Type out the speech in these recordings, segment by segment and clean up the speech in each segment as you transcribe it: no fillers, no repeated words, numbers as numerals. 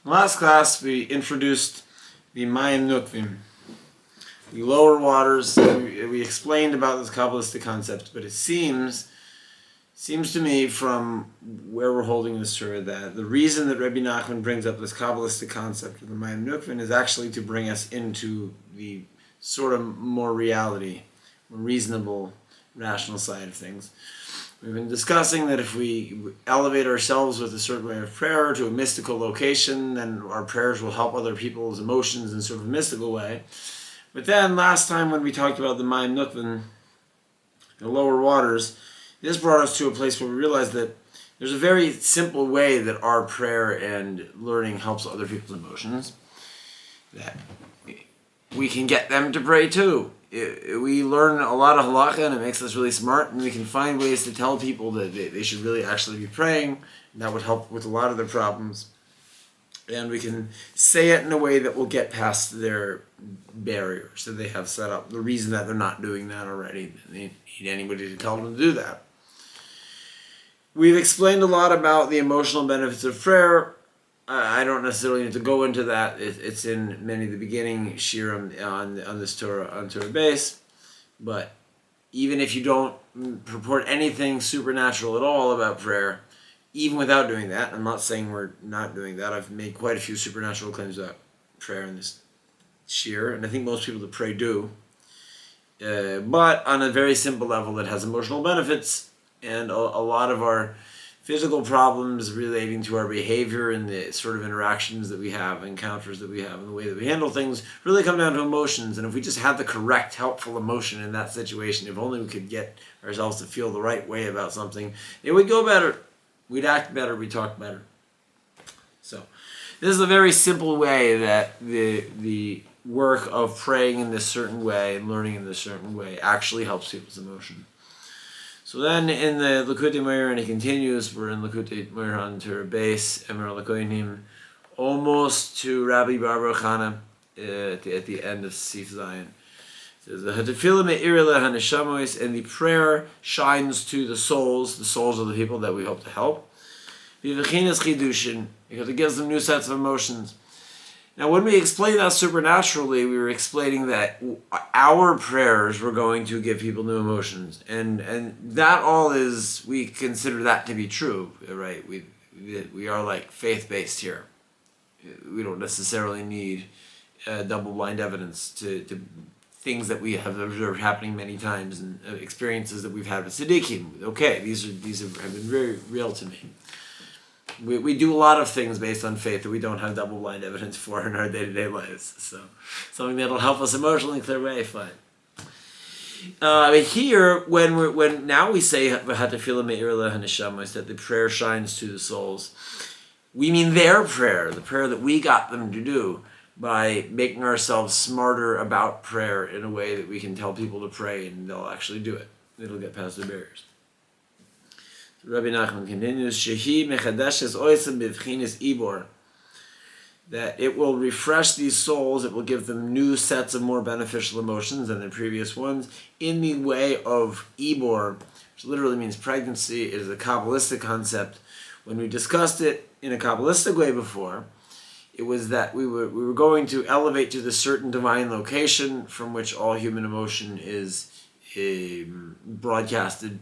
Last class we introduced the Mayim Nukvim, the lower waters. We explained about this Kabbalistic concept, but it seems to me from where we're holding this Torah that the reason that Rabbi Nachman brings up this Kabbalistic concept of the Mayim Nukvim is actually to bring us into the sort of more reality, more reasonable, rational side of things. We've been discussing that if we elevate ourselves with a certain way of prayer to a mystical location, then our prayers will help other people's emotions in sort of a mystical way. But then last time when we talked about the Mayim Nukvim, the lower waters, this brought us to a place where we realized that there's a very simple way that our prayer and learning helps other people's emotions, that we can get them to pray too. We learn a lot of halakha and it makes us really smart, and we can find ways to tell people that they should really actually be praying, and that would help with a lot of their problems. And we can say it in a way that will get past their barriers that they have set up, the reason that they're not doing that already. They need anybody to tell them to do that. We've explained a lot about the emotional benefits of prayer. I don't necessarily need to go into that. It's in many of the beginning shiurim on this Torah, on Torah base. But even if you don't purport anything supernatural at all about prayer, even without doing that, I'm not saying we're not doing that. I've made quite a few supernatural claims about prayer in this shiur, and I think most people that pray do. But on a very simple level, it has emotional benefits, and a lot of our physical problems relating to our behavior and the sort of interactions that we have, encounters that we have, and the way that we handle things really come down to emotions. And if we just had the correct, helpful emotion in that situation, if only we could get ourselves to feel the right way about something, it would go better. We'd act better, we'd talk better. So, this is a very simple way that the work of praying in this certain way and learning in this certain way actually helps people's emotion. So then in the Likutei Moharan, and he continues, we're in Likutei Moharan Torah base, Emer Lakoinim, almost to Rabbi Bar Chana at the end of Sif Zion. It says, the Tefillah me'ir le'haneshamos, and the prayer shines to the souls of the people that we hope to help. V'v'chinas chidushin, because it gives them new sets of emotions. Now, when we explain that supernaturally, we were explaining that our prayers were going to give people new emotions, and that all is, we consider that to be true, right? We are like faith-based here. We don't necessarily need double-blind evidence to things that we have observed happening many times, and experiences that we've had with tzaddikim. Okay, these have been very real to me. We do a lot of things based on faith that we don't have double-blind evidence for in our day-to-day lives. So, something that'll help us emotionally clear way, fine. Here, when now we say that the prayer shines to the souls, we mean their prayer, the prayer that we got them to do, by making ourselves smarter about prayer in a way that we can tell people to pray and they'll actually do it. It'll get past their barriers. Rabbi Nachman continues, Shehi mechadeshes oisem bivchinis ibor, that it will refresh these souls, it will give them new sets of more beneficial emotions than the previous ones, in the way of ibor, which literally means pregnancy. It is a Kabbalistic concept. When we discussed it in a Kabbalistic way before, it was that we were going to elevate to the certain divine location from which all human emotion is broadcasted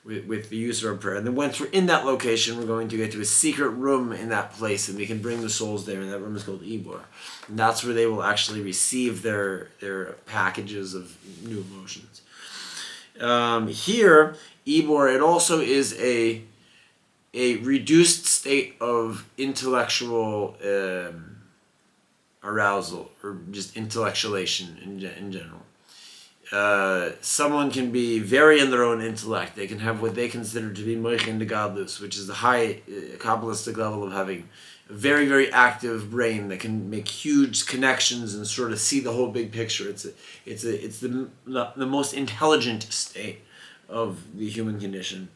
with the use of our prayer. And then once we're in that location, we're going to get to a secret room in that place, and we can bring the souls there, and that room is called Ibor. And that's where they will actually receive their packages of new emotions. Here, Ibor, it also is a reduced state of intellectual arousal, or just intellectualization in general. Someone can be very in their own intellect. They can have what they consider to be moichin de gadlus, which is the high Kabbalistic level of having a very, very active brain that can make huge connections and sort of see the whole big picture. It's the most intelligent state of the human condition.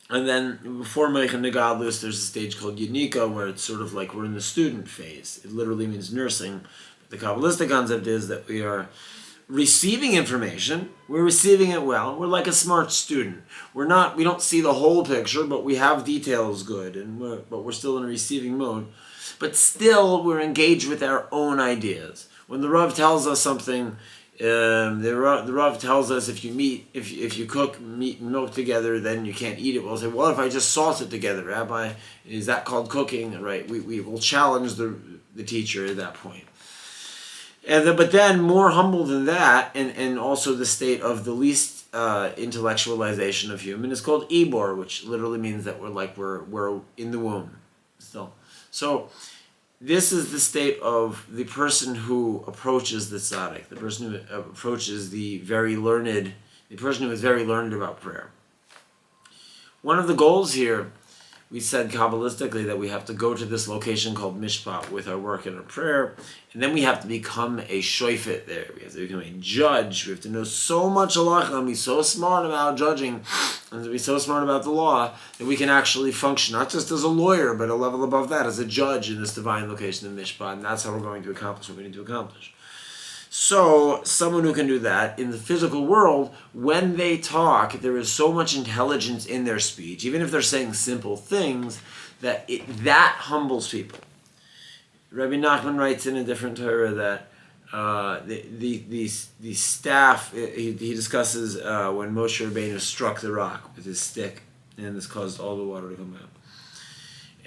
And then before moichin de gadlus, there's a stage called Yanika, where it's sort of like we're in the student phase. It literally means nursing. But the Kabbalistic concept is that we are receiving information. We're receiving it well. We're like a smart student. We don't see the whole picture, but we have details good, but we're still in a receiving mode. But still, we're engaged with our own ideas. When the Rav tells us something, the Rav tells us if you cook meat and milk together, then you can't eat it. We'll say, well, if I just sauce it together, Rabbi, is that called cooking? Right? We will challenge the teacher at that point. But then more humble than that, and also the state of the least intellectualization of human is called Ibor, which literally means that we're in the womb still. So this is the state of the person who approaches the tzaddik, the person who approaches the person who is very learned about prayer. One of the goals here, we said Kabbalistically that we have to go to this location called Mishpat with our work and our prayer, and then we have to become a shoifet there. We have to become a judge. We have to know so much halacha and be so smart about judging and to be so smart about the law that we can actually function, not just as a lawyer, but a level above that, as a judge in this divine location of Mishpat, and that's how we're going to accomplish what we need to accomplish. So, someone who can do that in the physical world, when they talk, there is so much intelligence in their speech, even if they're saying simple things, that humbles people. Rabbi Nachman writes in a different Torah that the staff, he discusses when Moshe Rabbeinu struck the rock with his stick, and this caused all the water to come out.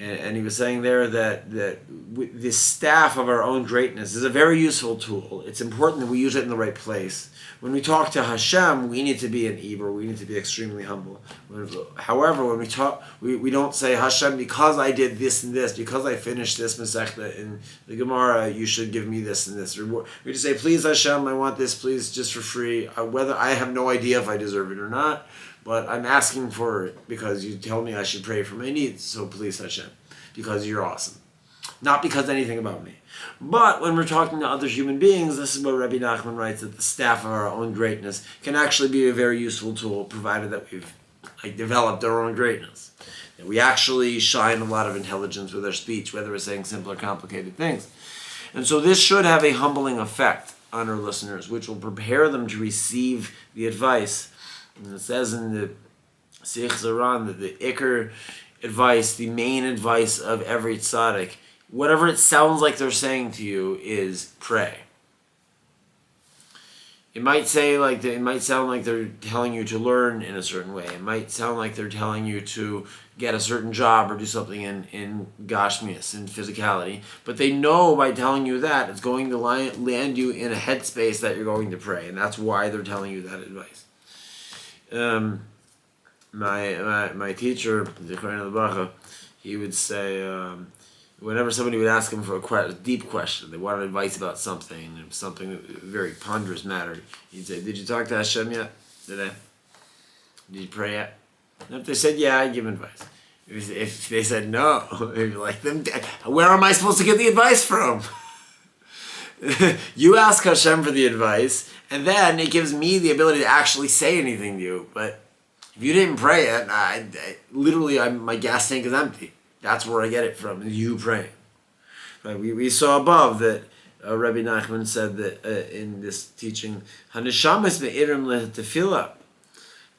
And he was saying there that the staff of our own greatness is a very useful tool. It's important that we use it in the right place. When we talk to Hashem, we need to be an Ibor. We need to be extremely humble. However, when we talk, we don't say, Hashem, because I did this and this, because I finished this Masechta in the Gemara, you should give me this and this reward. We just say, please Hashem, I want this, please, just for free. Whether I have no idea if I deserve it or not, but I'm asking for it because you tell me I should pray for my needs. So please, Hashem, because you're awesome. Not because anything about me. But when we're talking to other human beings, this is what Rabbi Nachman writes, that the staff of our own greatness can actually be a very useful tool, provided that we've developed our own greatness. That we actually shine a lot of intelligence with our speech, whether we're saying simple or complicated things. And so this should have a humbling effect on our listeners, which will prepare them to receive the advice. And it says in the Sikh Zaran that the Iker advice, the main advice of every tzaddik, whatever it sounds like they're saying to you, is pray. It might sound like they're telling you to learn in a certain way. It might sound like they're telling you to get a certain job or do something in gashmias, in physicality. But they know by telling you that it's going to land you in a headspace that you're going to pray, and that's why they're telling you that advice. My teacher, Zichron Lebracha, he would say, whenever somebody would ask him for a deep question, they wanted advice about something very ponderous matter, he'd say, "Did you talk to Hashem yet today? Did you pray yet?" And if they said yeah, I'd give them advice. If they said no, he'd be like, "Then where am I supposed to get the advice from?" You ask Hashem for the advice, and then it gives me the ability to actually say anything to you. But if you didn't pray it, my gas tank is empty. That's where I get it from, you praying. Right? We saw above that Rabbi Nachman said that in this teaching, Hanishamas me'irim le'tefillah,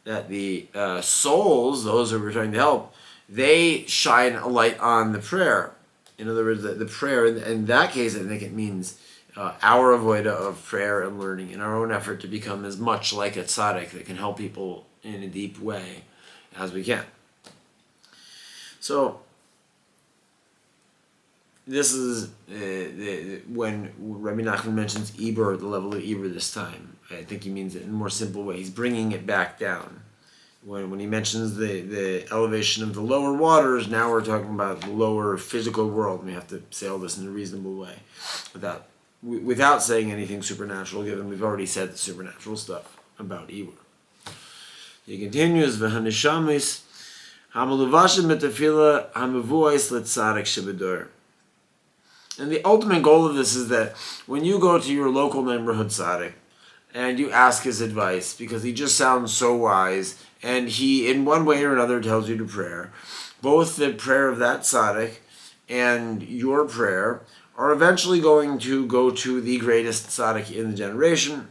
that the souls, those who we're trying to help, they shine a light on the prayer. In other words, the prayer, in that case, I think it means our avoida of prayer and learning in our own effort to become as much like a tzaddik that can help people in a deep way as we can. So, this is when Rabbi Nachman mentions Ibor, the level of Ibor this time. I think he means it in a more simple way. He's bringing it back down. When he mentions the elevation of the lower waters, now we're talking about the lower physical world. We have to say all this in a reasonable way without saying anything supernatural, given we've already said the supernatural stuff about Ibor. He continues, V'hanishamis hamaluvashim metafila hamavuais letzadik shebedor. And the ultimate goal of this is that when you go to your local neighborhood tzaddik and you ask his advice, because he just sounds so wise, and he, in one way or another, tells you to prayer, both the prayer of that tzaddik and your prayer are eventually going to go to the greatest tzaddik in the generation,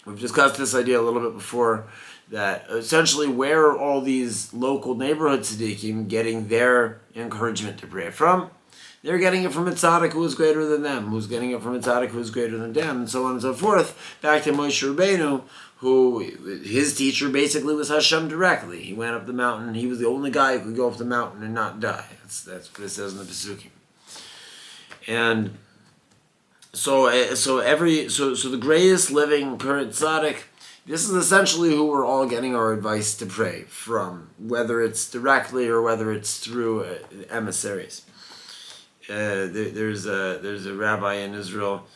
We've discussed this idea a little bit before, that essentially where are all these local neighborhood tzaddikim getting their encouragement to pray from? They're getting it from a tzaddik who is greater than them, who's getting it from a tzaddik who is greater than them, and so on and so forth. Back to Moshe Rabbeinu, who his teacher basically was Hashem directly. He went up the mountain. He was the only guy who could go up the mountain and not die. That's what it says in the Pesukim. And so the greatest living current tzaddik, this is essentially who we're all getting our advice to pray from, whether it's directly or whether it's through emissaries. There's a rabbi in Israel,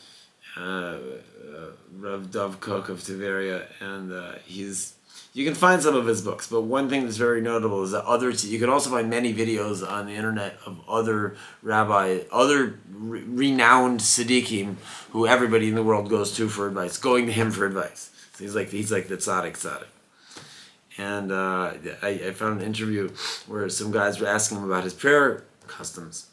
Rav Dov Kook of Tiberia, and you can find some of his books, but one thing that's very notable is that you can also find many videos on the internet of other renowned tzaddikim who everybody in the world goes to for advice, going to him for advice. So he's like the tzaddik. And I found an interview where some guys were asking him about his prayer customs.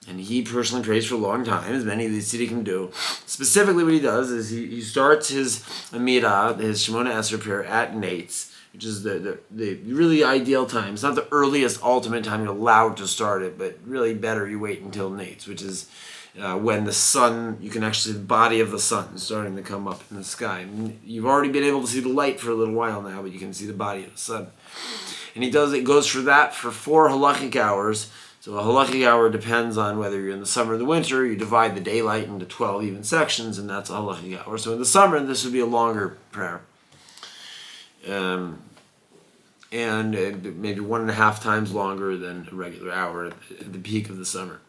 And he personally prays for a long time, as many of these tzaddikim do. Specifically what he does is he starts his Amidah, his Shemona Esrei prayer at Nates, which is the really ideal time. It's not the earliest ultimate time you're allowed to start it, but really better you wait until Nates, which is when the sun, you can actually see the body of the sun starting to come up in the sky. And you've already been able to see the light for a little while now, but you can see the body of the sun. And it goes for that for 4 halachic hours. So a halachic hour depends on whether you're in the summer or the winter. You divide the daylight into 12 even sections, and that's a halachic hour. So in the summer, this would be a longer prayer. And maybe 1.5 times longer than a regular hour at the peak of the summer.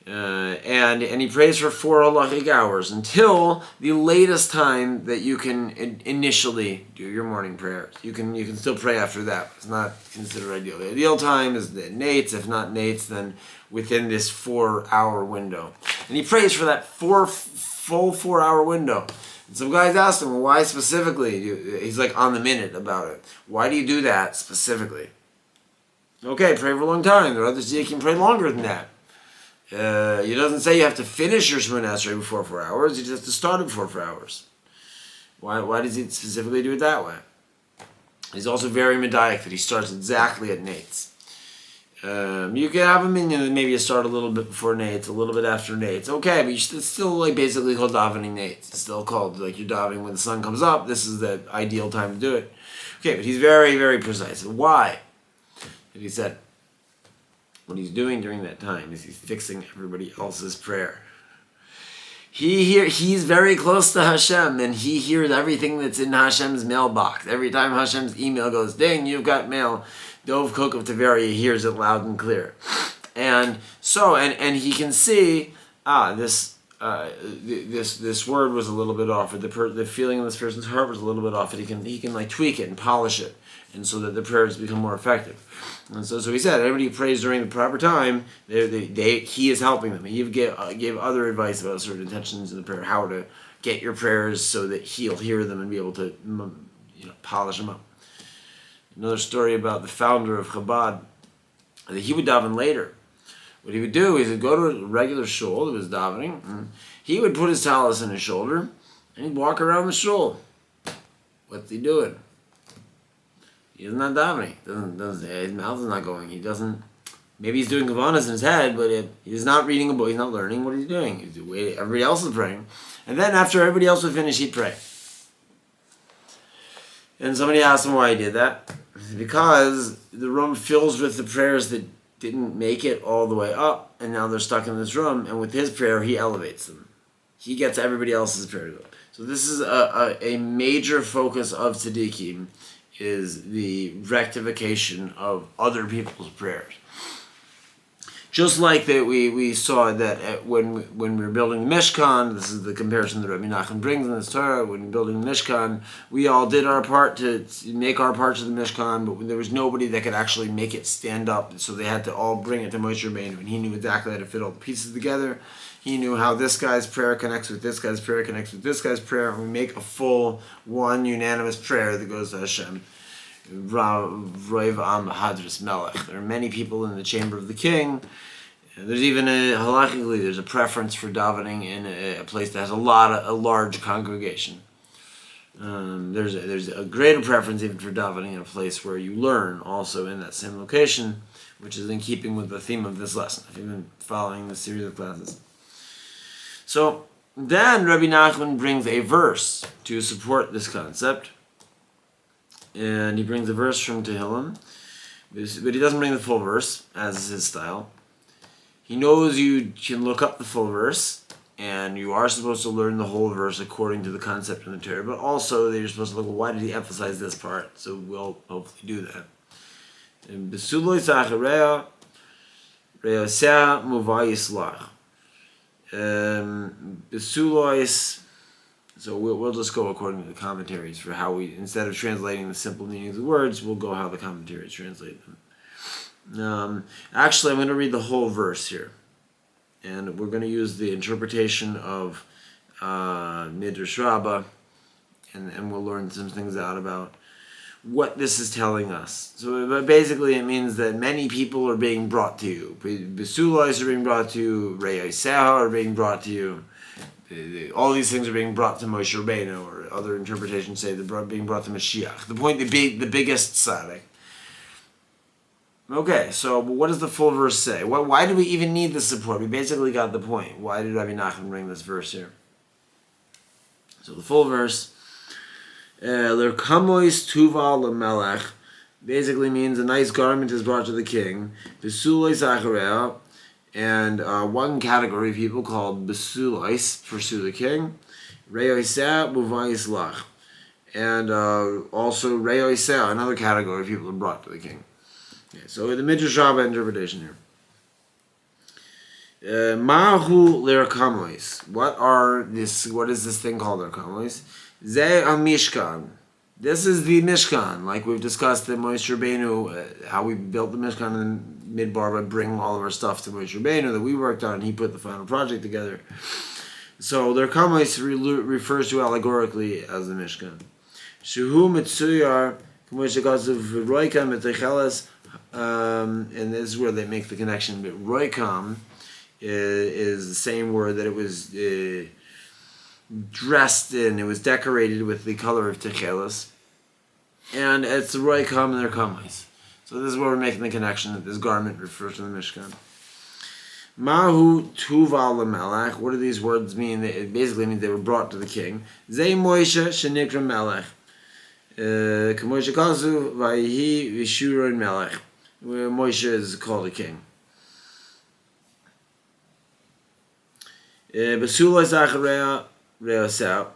And he prays for 4 halachic hours until the latest time that you can initially do your morning prayers. You can still pray after that, but it's not considered ideal. The ideal time is the Nates. If not Nates, then within this 4-hour window. And he prays for that full 4-hour window. And some guys asked him, well, why specifically? He's like on the minute about it. Why do you do that specifically? Okay, pray for a long time. There are others you can pray longer than that. He doesn't say you have to finish your Shemona Esrei before 4 hours. You just have to start it before 4 hours. Why does he specifically do it that way? He's also very medaic that he starts exactly at Nates. You can have a minyan that maybe you start a little bit before Nates, a little bit after Nates. Okay, but it's still like basically called davening Nates. It's still called like you're davening when the sun comes up. This is the ideal time to do it. Okay, but he's very, very precise. Why? And he said, what he's doing during that time is he's fixing everybody else's prayer. He's very close to Hashem, and he hears everything that's in Hashem's mailbox. Every time Hashem's email goes, ding, you've got mail, Dov Kook of Tiberia hears it loud and clear. And so, and he can see, this word was a little bit off, or the feeling in this person's heart was a little bit off, and he can like tweak it and polish it, and so that the prayers become more effective. And so he said, everybody who prays during the proper time, he is helping them. He gave other advice about certain intentions in the prayer, how to get your prayers so that he'll hear them and be able to polish them up. Another story about the founder of Chabad, that he would daven later. What he would do is he'd go to a regular shul that was davening, and he would put his talus on his shoulder, and he'd walk around the shul. What's he doing? He's not davening. His mouth is not going. He doesn't. Maybe he's doing kavanas in his head, but he's not reading a book. He's not learning. What is he doing? He's waiting. Everybody else is praying, and then after everybody else would finish, he'd pray. And somebody asked him why he did that. Because the room fills with the prayers that didn't make it all the way up, and now they're stuck in this room. And with his prayer, he elevates them. He gets everybody else's prayer. So this is a major focus of tzaddikim, is the rectification of other people's prayers. Just like that, we saw that when we were building the Mishkan, this is the comparison that Rabbi NACHMAN brings in this Torah, when building the Mishkan, we all did our part to make our parts of the Mishkan, but there was nobody that could actually make it stand up, so they had to all bring it to Moshe Rabbeinu, and he knew exactly how to fit all the pieces together. He knew how this guy's prayer connects with this guy's prayer, connects with this guy's prayer, and we make a full, one unanimous prayer that goes to Hashem. There are many people in the chamber of the king. There's even halakhically, there's a preference for davening in a place that has a large congregation. There's a greater preference even for davening in a place where you learn also in that same location, which is in keeping with the theme of this lesson, if you've been following the series of classes. So then Rabbi Nachman brings a verse to support this concept, and he brings a verse from Tehillim, but he doesn't bring the full verse, as is his style. He knows you can look up the full verse, and you are supposed to learn the whole verse according to the concept in the Torah, but also you're supposed to look, why did he emphasize this part? So we'll hopefully do that. Besuloi Zachareya Reosea Muvayislach. Besulois. So we'll just go according to the commentaries for how we, instead of translating the simple meaning of the words, we'll go how the commentaries translate them. Actually, I'm going to read the whole verse here, and we're going to use the interpretation of Midrash Rabbah, and we'll learn some things out about what this is telling us. So basically it means that many people are being brought to you. Besulois are being brought to you, Re'oseh are being brought to you. All these things are being brought to Moshe Rabbeinu, or other interpretations say they're being brought to Mashiach. The point, the biggest tzaddik. Okay, so what does the full verse say? Why do we even need the support? We basically got the point. Why did Rabbi Nachman bring this verse here? So the full verse, L'kamois tuva l'melech, basically means a nice garment is brought to the king. Besulois achareya, and one category of people called besulois pursue the king. Re'oseh muvayis lach, and also re'oseh, another category of people are brought to the king. Okay, so the Midrash Rabbah interpretation here. Mahu l'erkamois. What is this thing called l'erkamois? Ze mishkan. This is the Mishkan, like we've discussed in Moshe Rabbeinu, how we built the Mishkan in Midbar by bringing all of our stuff to Moshe Rabbeinu that we worked on, and he put the final project together. So l'erkamois refers to allegorically as the Mishkan. Shehu mitzuyar k'moshe kazuv roikam etecheles. And this is where they make the connection. But roikam is the same word that it was dressed in. It was decorated with the color of techelas, and it's the roikam and their kamais. So this is where we're making the connection that this garment refers to the Mishkan. Mahu tuva l'melech. What do these words mean? It basically means they were brought to the king. Zay Moshe shenikra melech. K'moshe kazu vayihi v'shuron melech. Where Moshe is called a king. Besulois achareya re'oseh.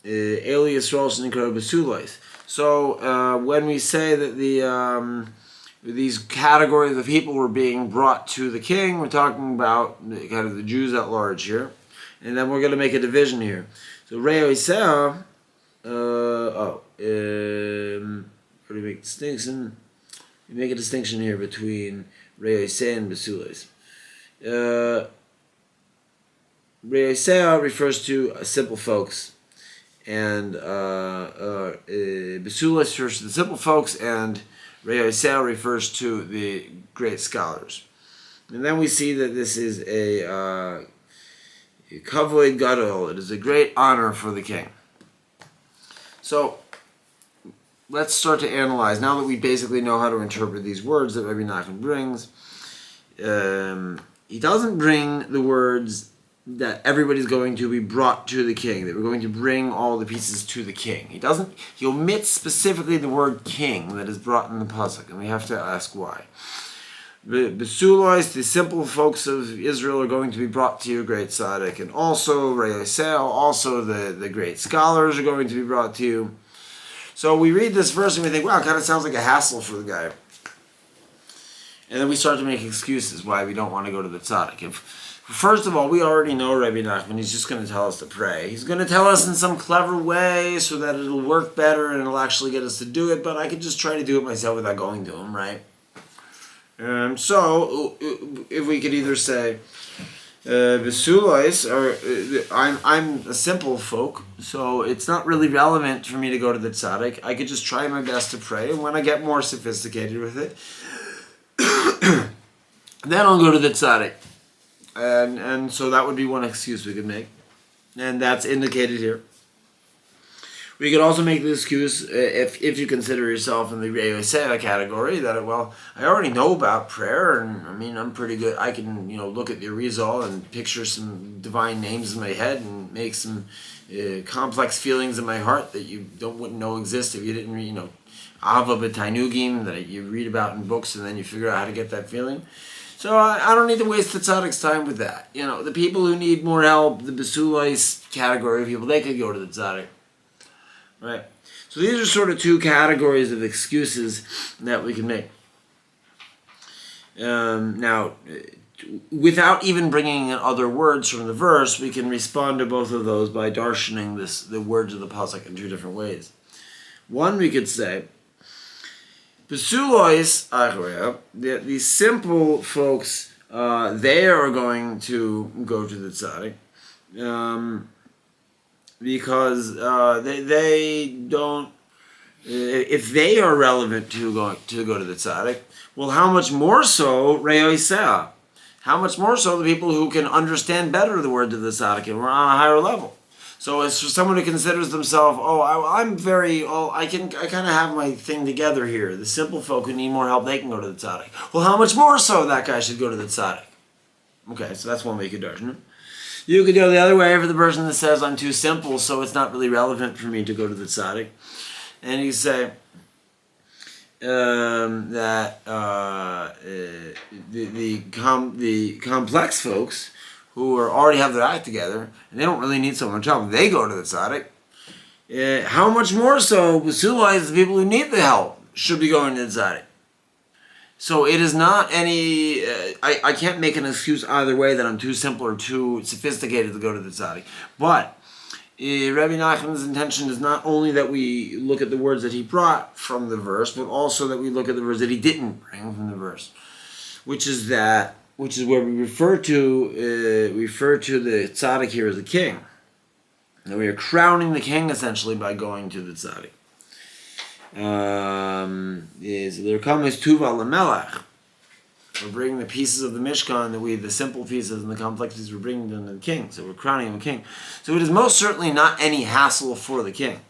Eli Yisrael shenikra besulois. So when we say that these categories of people were being brought to the king, we're talking about kind of the Jews at large here, and then we're going to make a division here. So re'oseh. Where do we make distinction? We make a distinction here between re'oseh and besulois. Re'oseh refers to simple folks, and besulois refers to the simple folks, and re'oseh refers to the great scholars. And then we see that this is a kavod gadol. It is a great honor for the king. So let's start to analyze. Now that we basically know how to interpret these words that Rabbi Nachman brings, he doesn't bring the words that everybody's going to be brought to the king, that we're going to bring all the pieces to the king. He omits specifically the word king that is brought in the pasuk, and we have to ask why. Besulois, the simple folks of Israel, are going to be brought to you, great tzaddik, and also re'oseh, also the great scholars are going to be brought to you. So we read this verse and we think, wow, it kind of sounds like a hassle for the guy. And then we start to make excuses why we don't want to go to the tzaddik. First of all, we already know Rabbi Nachman. He's just going to tell us to pray. He's going to tell us in some clever way so that it'll work better and it'll actually get us to do it, but I could just try to do it myself without going to him, right? So, if we could either say, Besulois, or I'm a simple folk, so it's not really relevant for me to go to the tzaddik. I could just try my best to pray, and when I get more sophisticated with it, then I'll go to the tzaddik. And so that would be one excuse we could make, and that's indicated here. We could also make the excuse, if you consider yourself in the Re'osea category, that, I already know about prayer, and I'm pretty good. I can, look at the Arizal and picture some divine names in my head and make some complex feelings in my heart that you wouldn't know exist if you didn't read, Ava B'Tainugim, that you read about in books, and then you figure out how to get that feeling. So I don't need to waste the tzaddik's time with that. The people who need more help, the Besulais category of people, they could go to the tzaddik. Right? So these are sort of two categories of excuses that we can make. Now, without even bringing in other words from the verse, we can respond to both of those by darshaning the words of the pasuk in two different ways. One, we could say, Besulois Achreya, the simple folks, they are going to go to the tzaddik, because they don't. If they are relevant to go to the tzaddik, well, how much more so Re'osea? How much more so the people who can understand better the words of the tzaddik and we're on a higher level. So as for someone who considers themselves, I kind of have my thing together here. The simple folk who need more help, they can go to the tzaddik. Well, how much more so that guy should go to the tzaddik? Okay, so that's one way you could darshan it. You could go the other way for the person that says, I'm too simple, so it's not really relevant for me to go to the tzaddik. And you say that the complex folks who already have their act together, and they don't really need so much help, they go to the tzaddik. How much more so, Besulai, the people who need the help should be going to the tzaddik. So it is not any, I can't make an excuse either way that I'm too simple or too sophisticated to go to the tzaddik. But Rabbi Nachman's intention is not only that we look at the words that he brought from the verse, but also that we look at the words that he didn't bring from the verse, which is where we refer to the tzaddik here as a king. And we are crowning the king essentially by going to the tzaddik. Is there comes tuva lemelech. We're bringing the pieces of the Mishkan, the simple pieces and the complexities, we're bringing them to the king. So we're crowning him a king. So it is most certainly not any hassle for the king.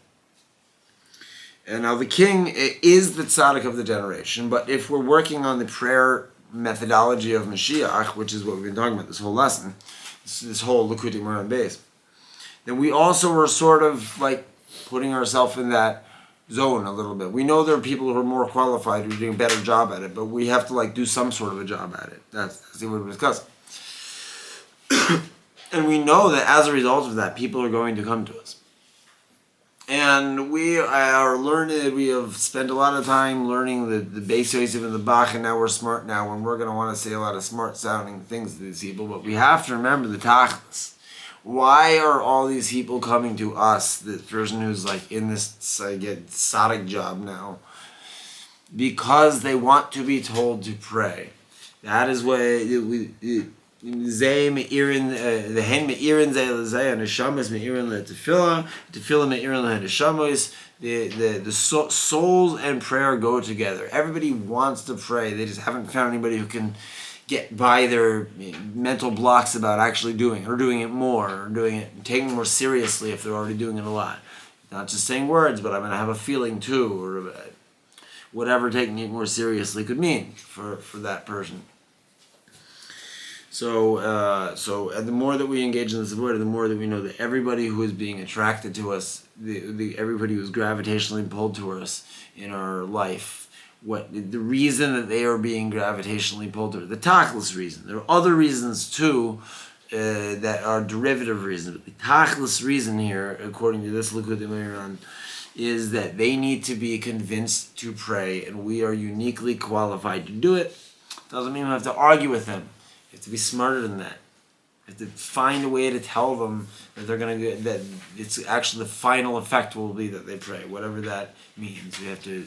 And now the king is the tzaddik of the generation, but if we're working on the prayer methodology of Mashiach, which is what we've been talking about this whole lesson, this whole Likutei Moharan base, then we also are sort of like putting ourselves in that zone a little bit. We know there are people who are more qualified, who are doing a better job at it, but we have to do some sort of a job at it. That's what we're discussing. And we know that as a result of that, people are going to come to us. And we are learned, we have spent a lot of time learning the Beis Yosef and the Bach, and now we're smart now, and we're going to want to say a lot of smart sounding things to these people, but we have to remember the tachlis. Why are all these people coming to us, the person who's in this tzaddik job now? Because they want to be told to pray. That is why the souls and prayer go together. Everybody wants to pray. They just haven't found anybody who can get by their mental blocks about actually doing it, or doing it more, or taking it more seriously if they're already doing it a lot. Not just saying words, but I'm going to have a feeling too, or whatever taking it more seriously could mean for that person. So and the more that we engage in this avoid, the more that we know that everybody who is being attracted to us, everybody who is gravitationally pulled to us in our life, the reason that they are being gravitationally pulled to it, the tachlis reason. There are other reasons too that are derivative reasons, but the tachlis reason here, according to this Likutei Moharan, is that they need to be convinced to pray, and we are uniquely qualified to do it. Doesn't mean we have to argue with them. You have to be smarter than that. You have to find a way to tell them that they're going to that it's actually the final effect will be that they pray, whatever that means. We have to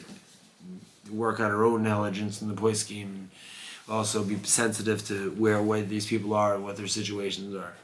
work on our own intelligence in the poi scheme, and also be sensitive to where these people are and what their situations are.